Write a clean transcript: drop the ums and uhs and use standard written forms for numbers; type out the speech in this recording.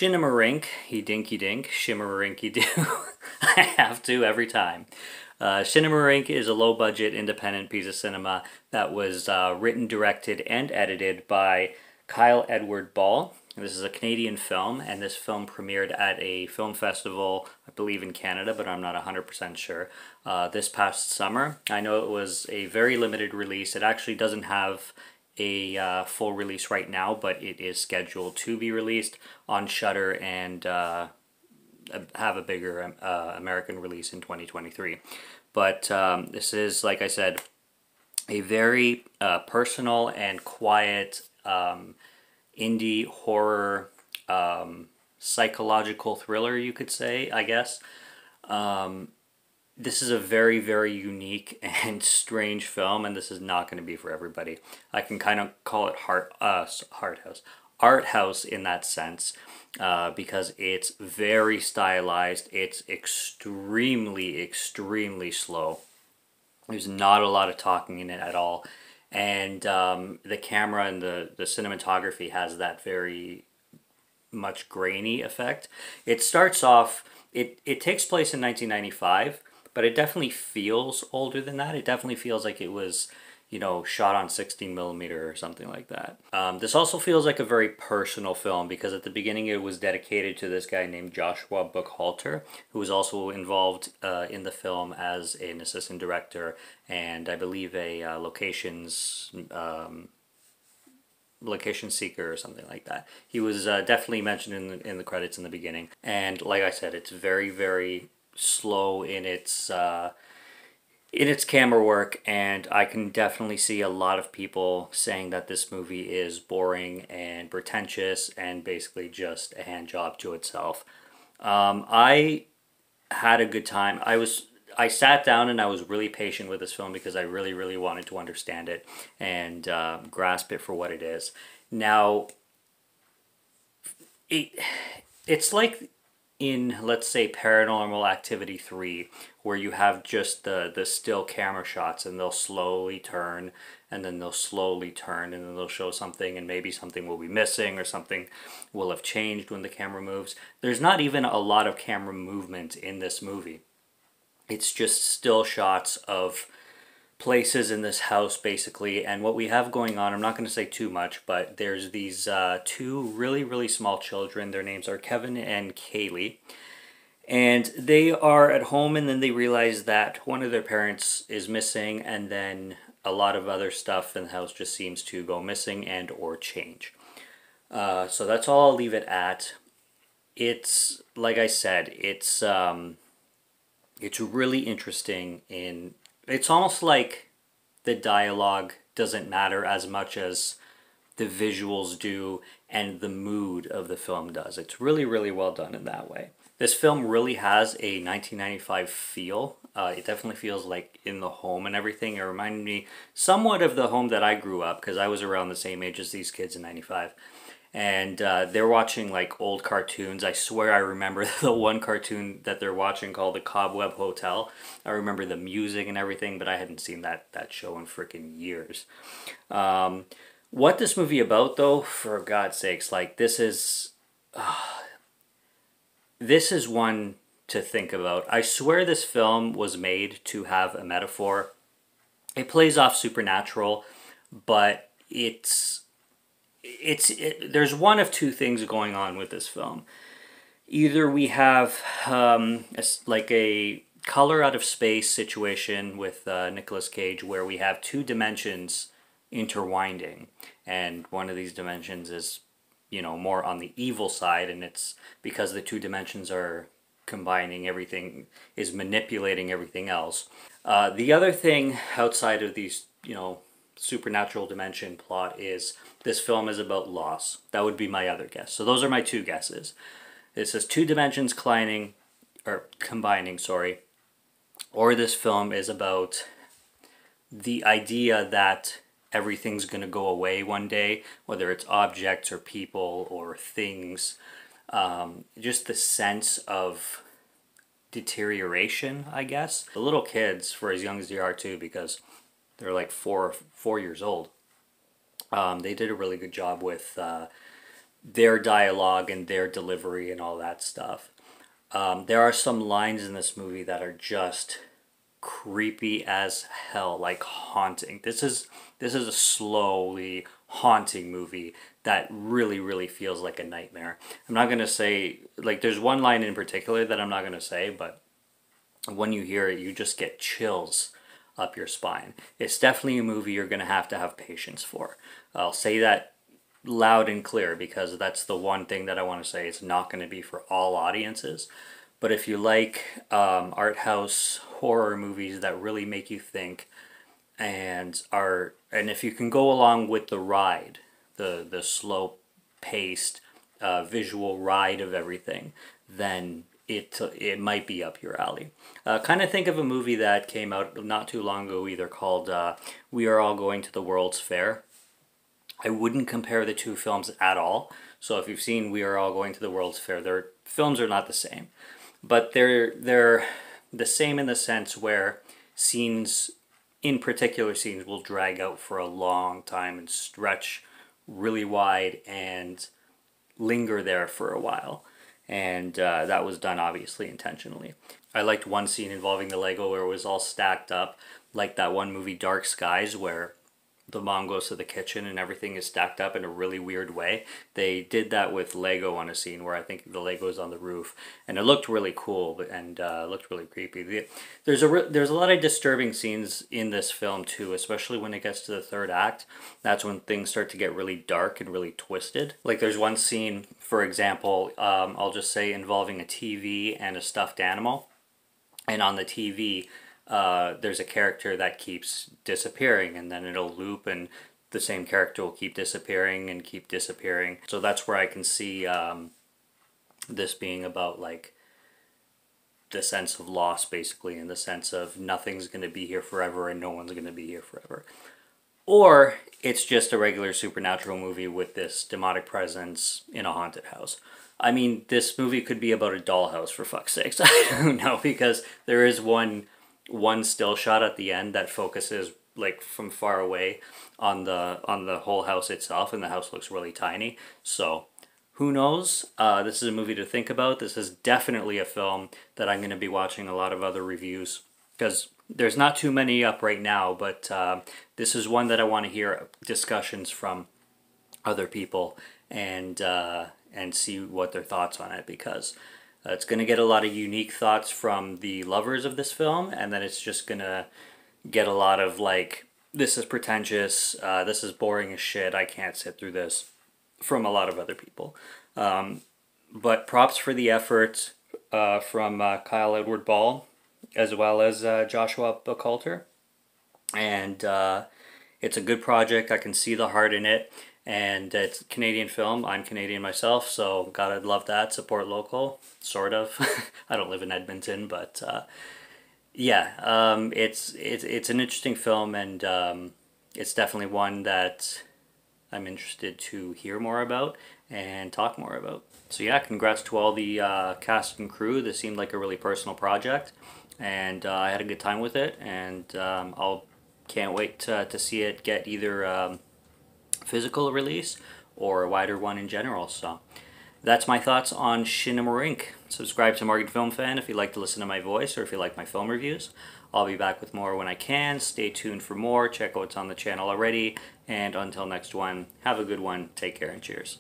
Skinamarink, he dinky dink, shimmererinky doo. I have to every time. Skinamarink is a low-budget independent piece of cinema that was written, directed, and edited by Kyle Edward Ball. This is a Canadian film, and this film premiered at a film festival, I believe in Canada, but I'm not 100% sure, this past summer. I know it was a very limited release. It actually doesn't have a full release right now, but it is scheduled to be released on Shudder and have a bigger American release in 2023. But this is, like I said, a very personal and quiet indie horror psychological thriller, you could say, I guess. This is a very, very unique and strange film, and this is not going to be for everybody. I can kind of call it art house in that sense, because it's very stylized. It's extremely, extremely slow. There's not a lot of talking in it at all, and the camera and the cinematography has that very much grainy effect. It starts off. It takes place in 1995. But it definitely feels older than that. It definitely feels like it was, shot on 16mm or something like that. This also feels like a very personal film because at the beginning it was dedicated to this guy named Joshua Buckhalter, who was also involved in the film as an assistant director and I believe a location seeker or something like that. He was definitely mentioned in the credits in the beginning. And like I said, it's very, very slow in its camera work, and I can definitely see a lot of people saying that this movie is boring and pretentious and basically just a hand job to itself. I had a good time. I sat down and I was really patient with this film because I really, really wanted to understand it and grasp it for what it is. Now, it's like in, let's say, Paranormal Activity 3, where you have just the still camera shots and they'll slowly turn and then they'll slowly turn and then they'll show something and maybe something will be missing or something will have changed when the camera moves. There's not even a lot of camera movement in this movie. It's just still shots of places in this house, basically, and what we have going on, I'm not going to say too much, but there's these two really, really small children. Their names are Kevin and Kaylee, and they are at home, and then they realize that one of their parents is missing, and then a lot of other stuff in the house just seems to go missing and or change. So that's all I'll leave it at. It's, like I said, it's really interesting in... It's almost like the dialogue doesn't matter as much as the visuals do and the mood of the film does. It's really, really well done in that way. This film really has a 1995 feel. It definitely feels like in the home and everything. It reminded me somewhat of the home that I grew up because I was around the same age as these kids in 95. And they're watching like old cartoons. I swear I remember the one cartoon that they're watching called The Cobweb Hotel. I remember the music and everything, but I hadn't seen that show in freaking years. What this movie about, though, for God's sakes, like this is one to think about. I swear this film was made to have a metaphor. It plays off supernatural, but there's one of two things going on with this film. Either we have like a color out of space situation with Nicolas Cage where we have two dimensions intertwining, and one of these dimensions is, more on the evil side, and it's because the two dimensions are combining everything, is manipulating everything else. The other thing outside of these, supernatural dimension plot is this film is about loss. That would be my other guess. So those are my two guesses. It says two dimensions combining, or this film is about the idea that everything's going to go away one day, whether it's objects or people or things. Just the sense of deterioration, I guess. The little kids, for as young as they are too, because they're like four years old. They did a really good job with their dialogue and their delivery and all that stuff. There are some lines in this movie that are just creepy as hell, like haunting. This is a slowly haunting movie that really feels like a nightmare. I'm not gonna say, like, there's one line in particular that I'm not gonna say, but when you hear it, you just get chills up your spine. It's definitely a movie you're gonna have to have patience for. I'll say that loud and clear because that's the one thing that I want to say. It's not going to be for all audiences, but if you like art house horror movies that really make you think and if you can go along with the ride, the slow paced visual ride of everything, then it might be up your alley. Kind of think of a movie that came out not too long ago either called We Are All Going to the World's Fair. I wouldn't compare the two films at all. So if you've seen We Are All Going to the World's Fair, their films are not the same. But they're the same in the sense where scenes, in particular scenes, will drag out for a long time and stretch really wide and linger there for a while. And that was done obviously intentionally. I liked one scene involving the Lego where it was all stacked up, like that one movie Dark Skies where the mom goes to the kitchen and everything is stacked up in a really weird way. They did that with Lego on a scene where I think the Lego is on the roof, and it looked really cool and looked really creepy. There's a lot of disturbing scenes in this film too, especially when it gets to the third act. That's when things start to get really dark and really twisted. Like there's one scene, for example, I'll just say involving a TV and a stuffed animal, and on the TV there's a character that keeps disappearing and then it'll loop and the same character will keep disappearing and keep disappearing. So that's where I can see this being about like the sense of loss basically, in the sense of nothing's going to be here forever and no one's going to be here forever. Or it's just a regular supernatural movie with this demonic presence in a haunted house. I mean, this movie could be about a dollhouse for fuck's sakes. I don't know, because there is one still shot at the end that focuses like from far away on the whole house itself, and the house looks really tiny. So who knows? This is a movie to think about. This is definitely a film that I'm going to be watching a lot of other reviews, because there's not too many up right now, but this is one that I want to hear discussions from other people and see what their thoughts on it, because it's going to get a lot of unique thoughts from the lovers of this film, and then it's just going to get a lot of like, this is pretentious, this is boring as shit, I can't sit through this, from a lot of other people. But props for the effort from Kyle Edward Ball, as well as Joshua Buchalter. And it's a good project, I can see the heart in it. And it's a Canadian film. I'm Canadian myself, so gotta love that. Support local, sort of. I don't live in Edmonton, but yeah, it's an interesting film, and it's definitely one that I'm interested to hear more about and talk more about. So yeah, congrats to all the cast and crew. This seemed like a really personal project, and I had a good time with it, and can't wait to see it get either physical release or a wider one in general. So that's my thoughts on Skinamarink. Subscribe to Morgan Film Fan if you like to listen to my voice or if you like my film reviews. I'll be back with more when I can. Stay tuned for more. Check out what's on the channel already. And until next one, have a good one. Take care and cheers.